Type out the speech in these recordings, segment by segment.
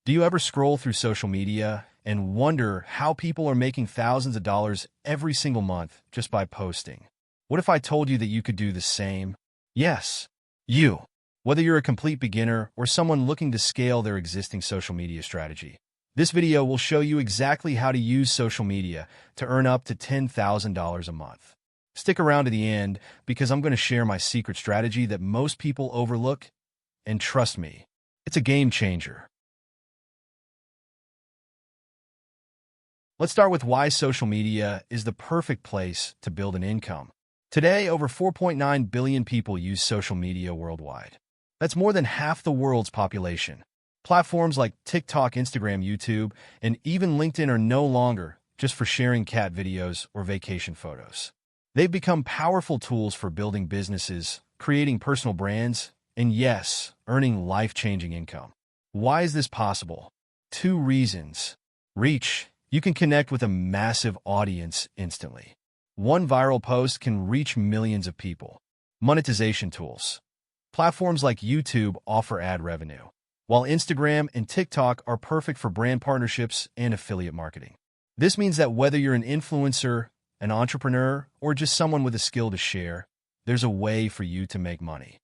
Do you ever scroll through social media and wonder how people are making thousands of dollars every single month just by posting? What if I told you that you could do the same? Yes, you. Whether you're a complete beginner or someone looking to scale their existing social media strategy, this video will show you exactly how to use social media to earn up to $10,000 a month. Stick around to the end because I'm going to share my secret strategy that most people overlook, and trust me, it's a game changer. Let's start with why social media is the perfect place to build an income. Today, over 4.9 billion people use social media worldwide. That's more than half the world's population. Platforms like TikTok, Instagram, YouTube, and even LinkedIn are no longer just for sharing cat videos or vacation photos. They've become powerful tools for building businesses, creating personal brands, and yes, earning life-changing income. Why is this possible? 2 reasons. Reach. You can connect with a massive audience instantly. One viral post can reach millions of people. Monetization tools. Platforms like YouTube offer ad revenue, while Instagram and TikTok are perfect for brand partnerships and affiliate marketing. This means that whether you're an influencer, an entrepreneur, or just someone with a skill to share, there's a way for you to make money.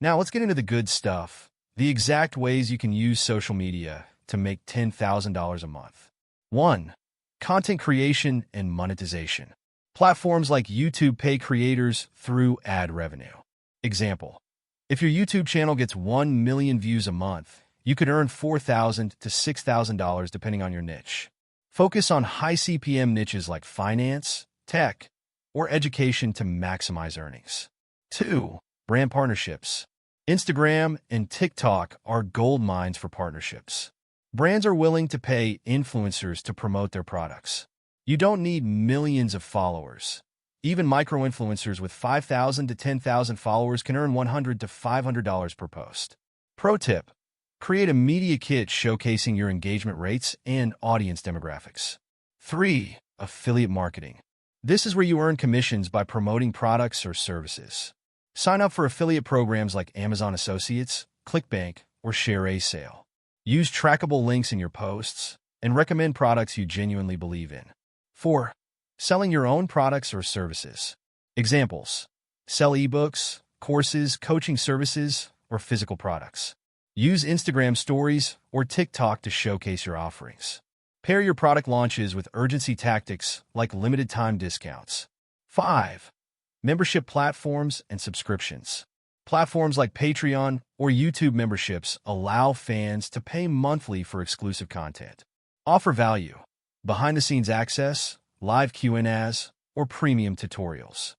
Now let's get into the good stuff. The exact ways you can use social media to make $10,000 a month. 1. Content creation and monetization. Platforms like YouTube pay creators through ad revenue. Example: if your YouTube channel gets 1 million views a month, you could earn $4,000 to $6,000 depending on your niche. Focus on high CPM niches like finance, tech, or education to maximize earnings. 2. Brand partnerships. Instagram and TikTok are gold mines for partnerships. Brands are willing to pay influencers to promote their products. You don't need millions of followers. Even micro-influencers with 5,000 to 10,000 followers can earn $100 to $500 per post. Pro tip: create a media kit showcasing your engagement rates and audience demographics. 3. Affiliate marketing. This is where you earn commissions by promoting products or services. Sign up for affiliate programs like Amazon Associates, ClickBank, or ShareASale. Use trackable links in your posts and recommend products you genuinely believe in. 4. Selling your own products or services. Examples: sell ebooks, courses, coaching services, or physical products. Use Instagram stories or TikTok to showcase your offerings. Pair your product launches with urgency tactics like limited time discounts. 5. Membership platforms and subscriptions. Platforms like Patreon or YouTube memberships allow fans to pay monthly for exclusive content. Offer value: behind-the-scenes access, live Q&As, or premium tutorials.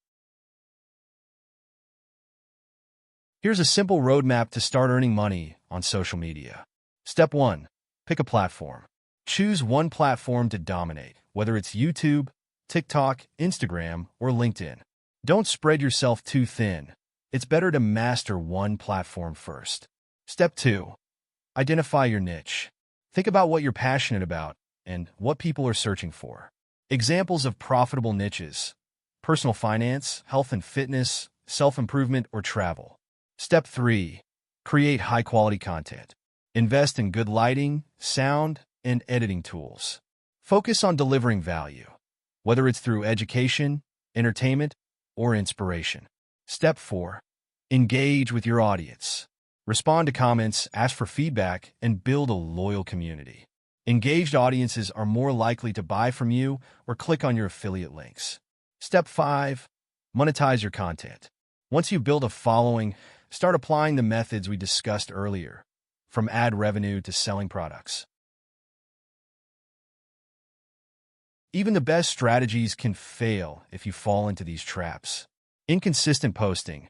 Here's a simple roadmap to start earning money on social media. Step 1. Pick a platform. Choose one platform to dominate, whether it's YouTube, TikTok, Instagram, or LinkedIn. Don't spread yourself too thin. It's better to master one platform first. Step 2. Identify your niche. Think about what you're passionate about and what people are searching for. Examples of profitable niches: personal finance, health and fitness, self-improvement, or travel. Step 3. Create high-quality content. Invest in good lighting, sound, and editing tools. Focus on delivering value, whether it's through education, entertainment, or inspiration. Step 4. Engage with your audience. Respond to comments, ask for feedback, and build a loyal community. Engaged audiences are more likely to buy from you or click on your affiliate links. Step 5. Monetize your content. Once you've built a following, start applying the methods we discussed earlier, from ad revenue to selling products. Even the best strategies can fail if you fall into these traps. Inconsistent posting.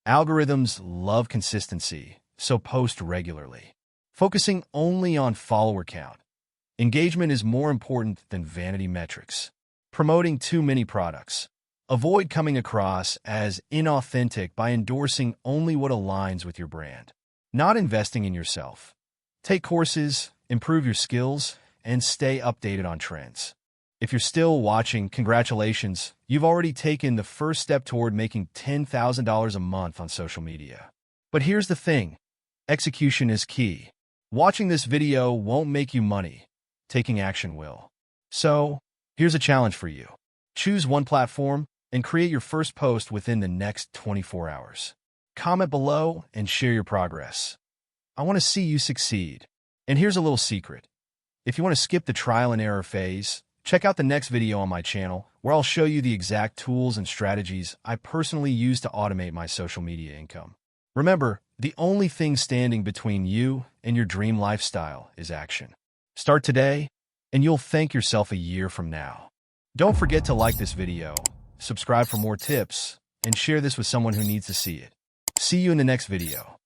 Algorithms love consistency, so post regularly. Focusing only on follower count. Engagement is more important than vanity metrics. Promoting too many products. Avoid coming across as inauthentic by endorsing only what aligns with your brand. Not investing in yourself. Take courses, improve your skills, and stay updated on trends. If you're still watching, congratulations. You've already taken the first step toward making $10,000 a month on social media. But here's the thing. Execution is key. Watching this video won't make you money. Taking action will. So, here's a challenge for you. Choose one platform and create your first post within the next 24 hours. Comment below and share your progress. I want to see you succeed. And here's a little secret. If you want to skip the trial and error phase, check out the next video on my channel where I'll show you the exact tools and strategies I personally use to automate my social media income. Remember, the only thing standing between you and your dream lifestyle is action. Start today, and you'll thank yourself a year from now. Don't forget to like this video, subscribe for more tips, and share this with someone who needs to see it. See you in the next video.